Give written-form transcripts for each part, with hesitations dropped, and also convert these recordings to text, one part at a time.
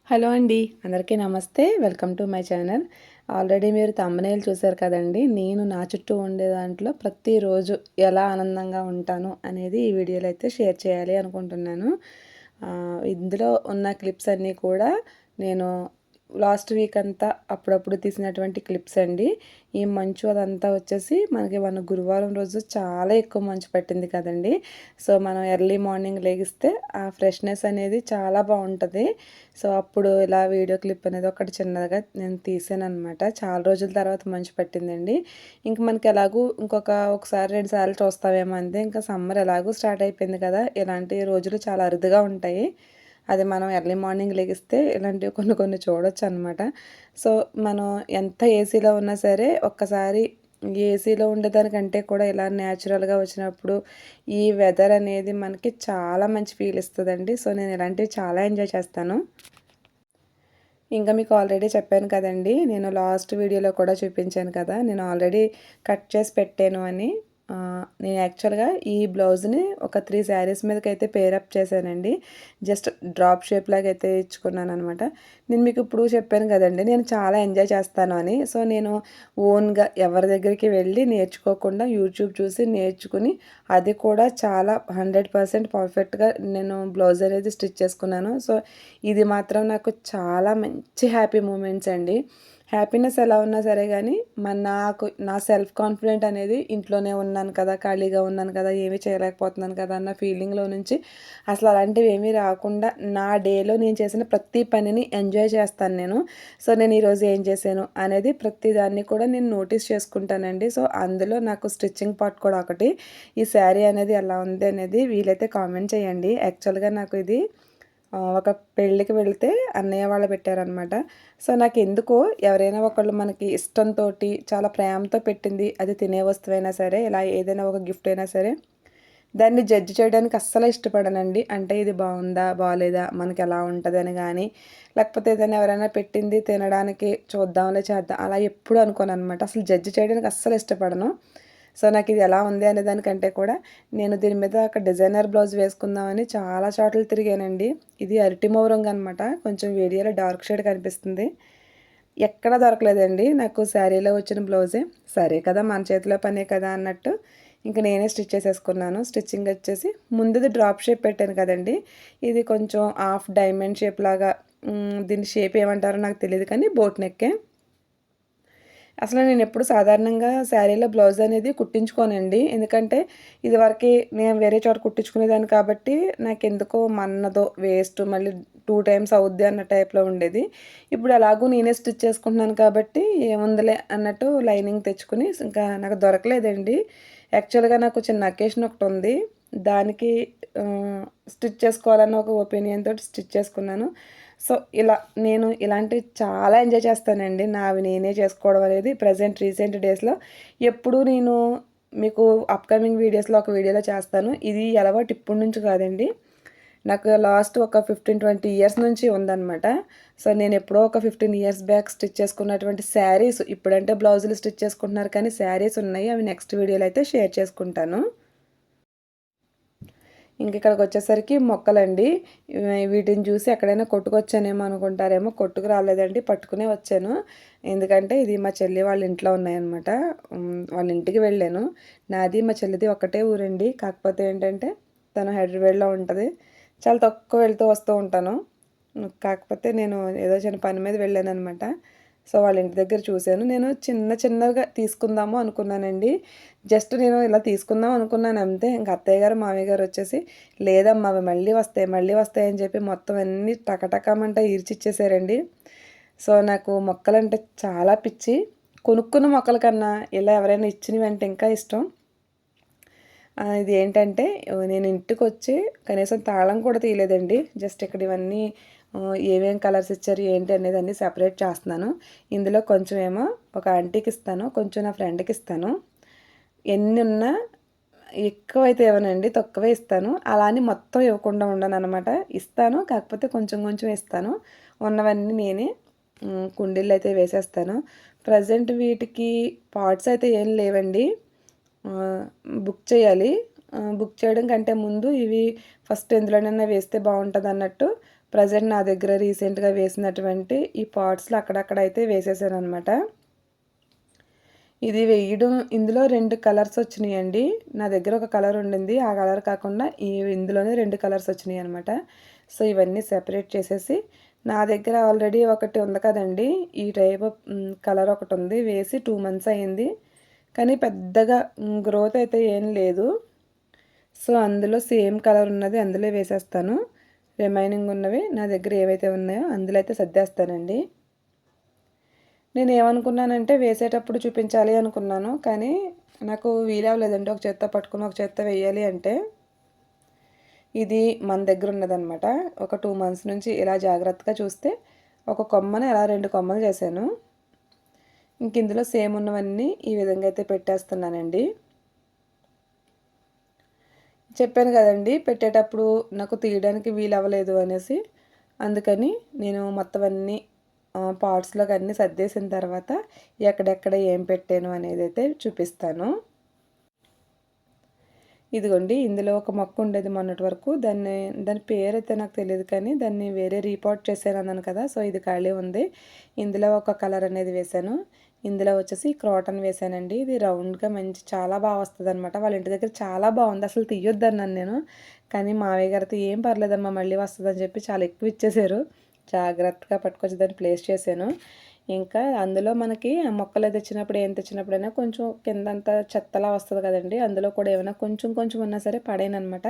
Hello అండి, అందరికీ నమస్తే. Welcome to my channel. Already మీరు థంబ్‌నెయిల్ చూసారు కదండీ. నేను నా చుట్టూ ఉండే దాంట్లో ప్రతిరోజు ఎలా ఆనందంగా ఉంటాను అనేది ఈ వీడియోలో అయితే షేర్ చేయాలి అనుకుంటున్నాను. ఇందులో ఉన్న క్లిప్స్ అన్నీ కూడా నేను లాస్ట్ వీక్ అంతా అప్పుడప్పుడు తీసినటువంటి క్లిప్స్ అండి. ఈ మంచు అదంతా వచ్చేసి మనకి గురువారం రోజు చాలా ఎక్కువ మంచు పట్టింది కదండీ. సో మనం ఎర్లీ మార్నింగ్ లెగిస్తే ఆ ఫ్రెష్నెస్ అనేది చాలా బాగుంటుంది. సో అప్పుడు ఇలా వీడియో క్లిప్ అనేది ఒకటి చిన్నగా నేను తీసాను అనమాట. చాలా రోజుల తర్వాత మంచు పట్టిందండి. ఇంక మనకి ఎలాగూ ఒకసారి 2 సార్లు చూస్తామేమో అంతే. ఇంకా సమ్మర్ ఎలాగూ స్టార్ట్ అయిపోయింది కదా, ఇలాంటి రోజులు చాలా అరుదుగా ఉంటాయి. అది మనం ఎర్లీ మార్నింగ్ లెగిస్తే ఇలాంటివి కొన్ని కొన్ని చూడొచ్చు అనమాట. సో మనం ఎంత ఏసీలో ఉన్నా సరే ఒక్కసారి ఏసీలో ఉండేదానికంటే కూడా ఇలా న్యాచురల్గా వచ్చినప్పుడు ఈ వెదర్ అనేది మనకి చాలా మంచి ఫీల్ ఇస్తుందండి. సో నేను ఇలాంటివి చాలా ఎంజాయ్ చేస్తాను. ఇంకా మీకు ఆల్రెడీ చెప్పాను కదండి, నేను లాస్ట్ వీడియోలో కూడా చూపించాను కదా, నేను ఆల్రెడీ కట్ చేసి పెట్టాను అని. నేను యాక్చువల్గా ఈ బ్లౌజ్ని ఒక 3 శారీస్ మీదకైతే పేరప్ చేశానండి. జస్ట్ డ్రాప్ షేప్ లాగా అయితే ఇచ్చుకున్నాను అనమాట. నేను మీకు ఇప్పుడు చెప్పాను కదండి, నేను చాలా ఎంజాయ్ చేస్తాను అని. సో నేను ఓన్గా ఎవరి దగ్గరికి వెళ్ళి నేర్చుకోకుండా యూట్యూబ్ చూసి నేర్చుకుని అది కూడా చాలా 100% పర్ఫెక్ట్గా నేను బ్లౌజ్ అనేది స్టిచ్ చేసుకున్నాను. సో ఇది మాత్రం నాకు చాలా మంచి హ్యాపీ మూమెంట్స్ అండి. హ్యాపీనెస్ ఎలా ఉన్నా సరే కానీ నా సెల్ఫ్ కాన్ఫిడెంట్ అనేది ఇంట్లోనే ఉన్నాను కదా, ఖాళీగా ఉన్నాను కదా, ఏమీ చేయలేకపోతున్నాను కదా అన్న ఫీలింగ్లో నుంచి అసలు అలాంటివి ఏమీ రాకుండా నా డేలో నేను చేసిన ప్రతి పనిని ఎంజాయ్ చేస్తాను నేను. సో నేను ఈరోజు ఏం చేశాను అనేది ప్రతి దాన్ని కూడా నేను నోటీస్ చేసుకుంటానండి. సో అందులో నాకు స్టిచ్చింగ్ పార్ట్ కూడా ఒకటి. ఈ శారీ అనేది ఎలా ఉంది అనేది వీలైతే కామెంట్ చేయండి. యాక్చువల్గా నాకు ఇది ఒక పెళ్ళికి వెళ్తే అన్నయ్య వాళ్ళు పెట్టారనమాట. సో నాకు ఎందుకో ఎవరైనా ఒకళ్ళు మనకి ఇష్టంతో చాలా ప్రేమతో పెట్టింది, అది తినే వస్తువైనా సరే, ఇలా ఏదైనా ఒక గిఫ్ట్ అయినా సరే, దాన్ని జడ్జ్ చేయడానికి అస్సలు ఇష్టపడనండి. అంటే ఇది బాగుందా బాగాలేదా, మనకి ఎలా ఉంటుంది అని కానీ, లేకపోతే ఏదైనా ఎవరైనా పెట్టింది తినడానికి చూద్దాంలే చేద్దాం అలా ఎప్పుడు అనుకోను అనమాట. అసలు జడ్జ్ చేయడానికి అస్సలు ఇష్టపడను. సో నాకు ఇది ఎలా ఉంది అనే దానికంటే కూడా నేను దీని మీద ఒక డిజైనర్ బ్లౌజ్ వేసుకుందామని చాలా చోట్ల తిరిగానండి. ఇది అరటిమోవ రంగు అనమాట. కొంచెం వీడియోలో డార్క్ షేడ్ కనిపిస్తుంది. ఎక్కడా దొరకలేదండి నాకు శారీలో వచ్చిన బ్లౌజే. సరే కదా, మన చేతిలో పనే కదా అన్నట్టు ఇంక నేనే స్టిచ్ చేసేసుకున్నాను. స్టిచ్చింగ్ వచ్చేసి ముందుది డ్రాప్ షేప్ పెట్టాను కదండి, ఇది కొంచెం హాఫ్ డైమండ్ షేప్ లాగా, దీని షేప్ ఏమంటారో నాకు తెలియదు కానీ బోట్ నెక్కే. అసలు నేను ఎప్పుడు సాధారణంగా శారీలో బ్లౌజ్ అనేది కుట్టించుకోనండి. ఎందుకంటే ఇదివరకు నేను వేరే చోట కుట్టించుకునేదాన్ని కాబట్టి నాకెందుకో మన్నదో వేస్ట్, మళ్ళీ 2 టైమ్స్ అవుద్ది అన్న టైప్లో ఉండేది. ఇప్పుడు ఎలాగో నేనే స్టిచ్ చేసుకుంటున్నాను కాబట్టి ఏముందిలే అన్నట్టు లైనింగ్ తెచ్చుకుని ఇంకా నాకు దొరకలేదండి. యాక్చువల్గా నాకు చిన్న అకేషన్ ఒకటి ఉంది, దానికి స్టిచ్ చేసుకోవాలన్న ఒక ఒపీనియన్ తోటి స్టిచ్ చేసుకున్నాను. సో ఇలా నేను ఇలాంటివి చాలా ఎంజాయ్ చేస్తానండి. నావి నేనే చేసుకోవడం అనేది రీసెంట్ డేస్లో ఎప్పుడు నేను మీకు అప్కమింగ్ వీడియోస్లో ఒక వీడియోలో చేస్తాను. ఇది అలవాటు ఇప్పటి నుంచి కాదండి, నాకు లాస్ట్ ఒక 15-20 ఇయర్స్ నుంచి ఉందన్నమాట. సో నేను ఎప్పుడో ఒక 15 ఇయర్స్ బ్యాక్ స్టిచ్ చేసుకున్నటువంటి శారీస్, ఇప్పుడంటే బ్లౌజులు స్టిచ్ చేసుకుంటున్నారు కానీ శారీస్ ఉన్నాయి, అవి నెక్స్ట్ వీడియోలో అయితే షేర్ చేసుకుంటాను. ఇంక ఇక్కడికి వచ్చేసరికి మొక్కలండి. వీటిని చూసి ఎక్కడైనా కొట్టుకొచ్చానేమో అనుకుంటారేమో, కొట్టుకు రాలేదండి, పట్టుకునే వచ్చాను. ఎందుకంటే ఇది మా చెల్లి వాళ్ళ ఇంట్లో ఉన్నాయన్నమాట. వాళ్ళ ఇంటికి వెళ్ళాను. నాది మా చెల్లిది ఒకటే ఊరండి, కాకపోతే ఏంటంటే తను హైదరాబాద్లో ఉంటుంది. చాలా తక్కువ వెళ్తూ వస్తూ ఉంటాను. కాకపోతే నేను ఏదో చిన్న పని మీద వెళ్ళాను అనమాట. సో వాళ్ళ ఇంటి దగ్గర చూశాను. నేను చిన్నగా తీసుకుందాము అనుకున్నానండి. జస్ట్ నేను ఇలా తీసుకుందాం అనుకున్నాను అంతే. ఇంక అత్తయ్య గారు మామయ్య గారు వచ్చేసి లేదమ్మా అవి మళ్ళీ వస్తాయి అని చెప్పి మొత్తం అన్నీ టకటకమంట ఈర్చిచ్చేసారండి. సో నాకు మొక్కలంటే చాలా పిచ్చి. కొనుక్కున్న మొక్కల కన్నా ఇలా ఎవరైనా ఇచ్చినవి అంటే ఇంకా ఇష్టం. ఇది ఏంటంటే నేను ఇంటికి వచ్చి కనీసం తాళం కూడా తీయలేదండి. జస్ట్ ఇక్కడ ఇవన్నీ ఏమేం కలర్స్ ఇచ్చారు ఏంటి అనేది అన్నీ సెపరేట్ చేస్తున్నాను. ఇందులో కొంచెం ఏమో ఒక ఆంటీకి ఇస్తాను, కొంచెం నా ఫ్రెండ్కి ఇస్తాను. ఎన్ని ఉన్నా ఎక్కువైతే ఇవ్వనండి, తక్కువే ఇస్తాను. అలా అని మొత్తం ఇవ్వకుండా ఉండను అనమాట. ఇస్తాను, కాకపోతే కొంచెం కొంచెం ఇస్తాను. ఉన్నవన్నీ నేనే కుండీల్లో అయితే వేసేస్తాను. ప్రజెంట్ వీటికి పాట్స్ అయితే ఏం లేవండి, బుక్ చేయాలి. బుక్ చేయడం కంటే ముందు ఇవి ఫస్ట్ ఎందులోనైనా వేస్తే బాగుంటుంది అన్నట్టు ప్రజెంట్ నా దగ్గర రీసెంట్గా వేసినటువంటి ఈ పాట్స్లో అక్కడక్కడ అయితే వేసేసాను అనమాట. ఇది వేయడం ఇందులో 2 కలర్స్ వచ్చినాయండి. నా దగ్గర ఒక కలర్ ఉండింది. ఆ కలర్ కాకుండా ఇందులోనే 2 కలర్స్ వచ్చినాయి అనమాట. సో ఇవన్నీ సెపరేట్ చేసేసి నా దగ్గర ఆల్రెడీ ఒకటి ఉంది కదండి, ఈ టైప్ కలర్ ఒకటి ఉంది, వేసి 2 మంత్స్ అయింది. కానీ పెద్దగా గ్రోత్ అయితే ఏం లేదు. సో అందులో సేమ్ కలర్ ఉన్నది అందులో వేసేస్తాను. రిమైనింగ్ ఉన్నవి నా దగ్గర ఏవైతే ఉన్నాయో అందులో అయితే సర్దేస్తానండి. నేను ఏమనుకున్నానంటే వేసేటప్పుడు చూపించాలి అనుకున్నాను, కానీ నాకు వీలవలేదండి. ఒక చేత్తో పట్టుకుని ఒక చేత్తో వేయాలి అంటే. ఇది మన దగ్గర ఉన్నదనమాట. ఒక 2 మంత్స్ నుంచి ఇలా జాగ్రత్తగా చూస్తే ఒక కొమ్మని అలా 2 కొమ్మలు చేశాను. ఇంక ఇందులో సేమ్ ఉన్నవన్నీ ఈ విధంగా అయితే పెట్టేస్తున్నానండి. చెప్పాను కదండి, పెట్టేటప్పుడు నాకు తీయడానికి వీలవ్వలేదు అనేసి. అందుకని నేను మొత్తం అన్నీ పాట్స్లోకి అన్నీ సర్దేసిన తర్వాత ఎక్కడెక్కడ ఏం పెట్టాను అనేది అయితే చూపిస్తాను. ఇదిగోండి, ఇందులో ఒక మొక్క ఉండేది మొన్నటి వరకు. దాని పేరు అయితే నాకు తెలియదు, కానీ దాన్ని వేరే రీపాట్ చేశాను అన్నాను కదా. సో ఇది ఖాళీ ఉంది. ఇందులో ఒక కలర్ అనేది వేశాను. ఇందులో వచ్చేసి క్రాటన్ వేశానండి. ఇది రౌండ్గా మంచి చాలా బాగా వస్తుంది అనమాట. వాళ్ళ ఇంటి దగ్గర చాలా బాగుంది. అసలు తీయొద్దన్నాను నేను, కానీ మావయ్య గారితో ఏం పర్లేదమ్మా మళ్ళీ వస్తుందని చెప్పి చాలా ఎక్కువ ఇచ్చేసారు. జాగ్రత్తగా పట్టుకొచ్చి దాన్ని ప్లేస్ చేశాను. ఇంకా అందులో మనకి మొక్కలు తెచ్చినప్పుడు ఏం తెచ్చినప్పుడైనా కొంచెం కిందంతా చెత్తలా వస్తుంది కదండి, అందులో కూడా ఏమైనా కొంచెం కొంచెం ఉన్నా సరే పడేనమాట.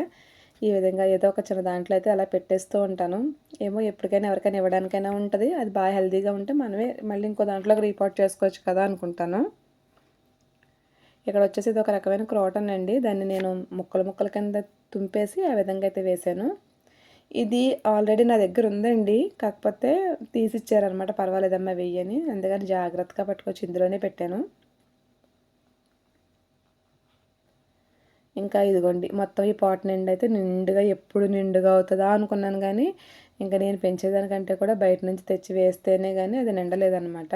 ఈ విధంగా ఏదో ఒక చిన్న దాంట్లో అయితే అలా పెట్టేస్తూ ఉంటాను. ఏమో ఎప్పటికైనా ఎవరికైనా ఇవ్వడానికైనా ఉంటుంది. అది బాగా హెల్తీగా ఉంటే మనమే మళ్ళీ ఇంకో దాంట్లోకి రీపాట్ చేసుకోవచ్చు కదా అనుకుంటాను. ఇక్కడ వచ్చేసి ఇది ఒక రకమైన క్రాటన్ అండి. దాన్ని నేను ముక్కల కింద తుంపేసి ఆ విధంగా అయితే వేశాను. ఇది ఆల్రెడీ నా దగ్గర ఉందండి, కాకపోతే తీసిచ్చారనమాట. పర్వాలేదమ్మా వెయ్యని, అందుకని జాగ్రత్తగా పట్టుకొచ్చి ఇందులోనే పెట్టాను. ఇంకా ఇదిగోండి, మొత్తం ఈ పాట్ నిండా అయితే నిండుగా ఎప్పుడు నిండుగా అవుతుందా అనుకున్నాను, కానీ ఇంకా నేను పెంచేదానికంటే కూడా బయట నుంచి తెచ్చి వేస్తేనే కానీ అది నిండలేదన్నమాట.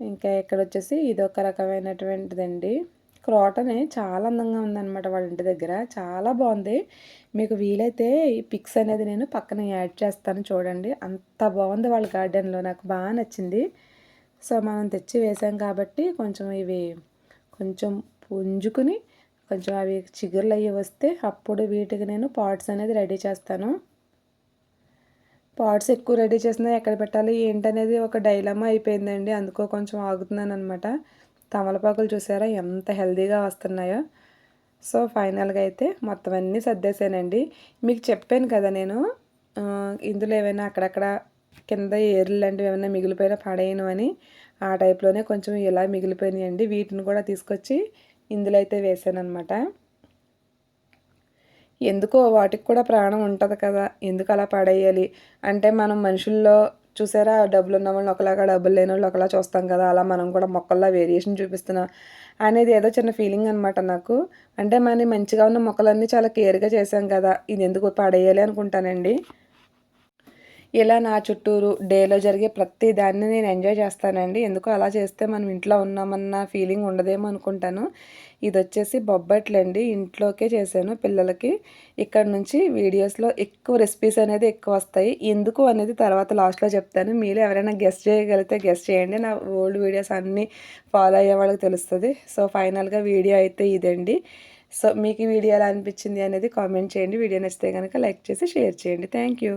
ఇంకా ఇక్కడ వచ్చేసి ఇది ఒక రకమైనటువంటిదండి. క్రాటన్ చాలా అందంగా ఉందన్నమాట వాళ్ళ ఇంటి దగ్గర, చాలా బాగుంది. మీకు వీలైతే ఈ పిక్స్ అనేది నేను పక్కన యాడ్ చేస్తాను చూడండి. అంత బాగుంది వాళ్ళ గార్డెన్లో, నాకు బాగా నచ్చింది. సో మనం తెచ్చి వేసాం కాబట్టి కొంచెం ఇవి కొంచెం పుంజుకుని కొంచెం అవి చిగుర్లు అయ్యి వస్తే అప్పుడు వీటికి నేను పాట్స్ అనేది రెడీ చేస్తాను. పాట్స్ ఎక్కువ రెడీ చేసినా ఎక్కడ పెట్టాలి ఏంటనేది ఒక డైలమా అయిపోయిందండి. అందుకో కొంచెం ఆగుతున్నాను అనమాట. తమలపాకులు చూసారా ఎంత హెల్తీగా వస్తున్నాయో. సో ఫైనల్గా అయితే మొత్తం అన్నీ సర్దేశానండి. మీకు చెప్పాను కదా నేను ఇందులో ఏమైనా అక్కడక్కడ కింద ఏర్లు లాంటివి ఏమైనా మిగిలిపోయినా పడేయను అని. ఆ టైప్లోనే కొంచెం ఇలా మిగిలిపోయినాయండి. వీటిని కూడా తీసుకొచ్చి ఇందులో అయితే వేసాను అనమాట. ఎందుకో వాటికి కూడా ప్రాణం ఉంటుంది కదా, ఎందుకు అలా పడేయాలి అంటే, మనం మనుషుల్లో చూసారా డబ్బులు ఉన్న వాళ్ళని ఒకలాగా డబ్బులు లేని వాళ్ళు ఒకలా చూస్తాం కదా, అలా మనం కూడా మొక్కల్లో వేరియేషన్ చూపిస్తున్నాం అనేది ఏదో చిన్న ఫీలింగ్ అనమాట నాకు. అంటే మన మంచిగా ఉన్న మొక్కలన్నీ చాలా కేర్గా చేసాం కదా, ఇది ఎందుకు పడేయాలి అనుకుంటానండి. ఇలా నా చుట్టూరు డేలో జరిగే ప్రతి దాన్ని నేను ఎంజాయ్ చేస్తానండి. ఎందుకో అలా చేస్తే మనం ఇంట్లో ఉన్నామన్న ఫీలింగ్ ఉండదేమో అనుకుంటాను. ఇది వచ్చేసి బొబ్బట్లండి, ఇంట్లోకే చేశాను పిల్లలకి. ఇక్కడ నుంచి వీడియోస్లో ఎక్కువ రెసిపీస్ అనేది ఎక్కువ వస్తాయి. ఎందుకు అనేది తర్వాత లాస్ట్లో చెప్తాను. మీరు ఎవరైనా గెస్ట్ చేయగలిగితే గెస్ట్ చేయండి. నా ఓల్డ్ వీడియోస్ అన్నీ ఫాలో అయ్యే వాళ్ళకి తెలుస్తుంది. సో ఫైనల్గా వీడియో అయితే ఇదండి. సో మీకు ఈ వీడియో ఎలా అనిపించింది అనేది కామెంట్ చేయండి. వీడియో నచ్చితే కనుక లైక్ చేసి షేర్ చేయండి. Thank you.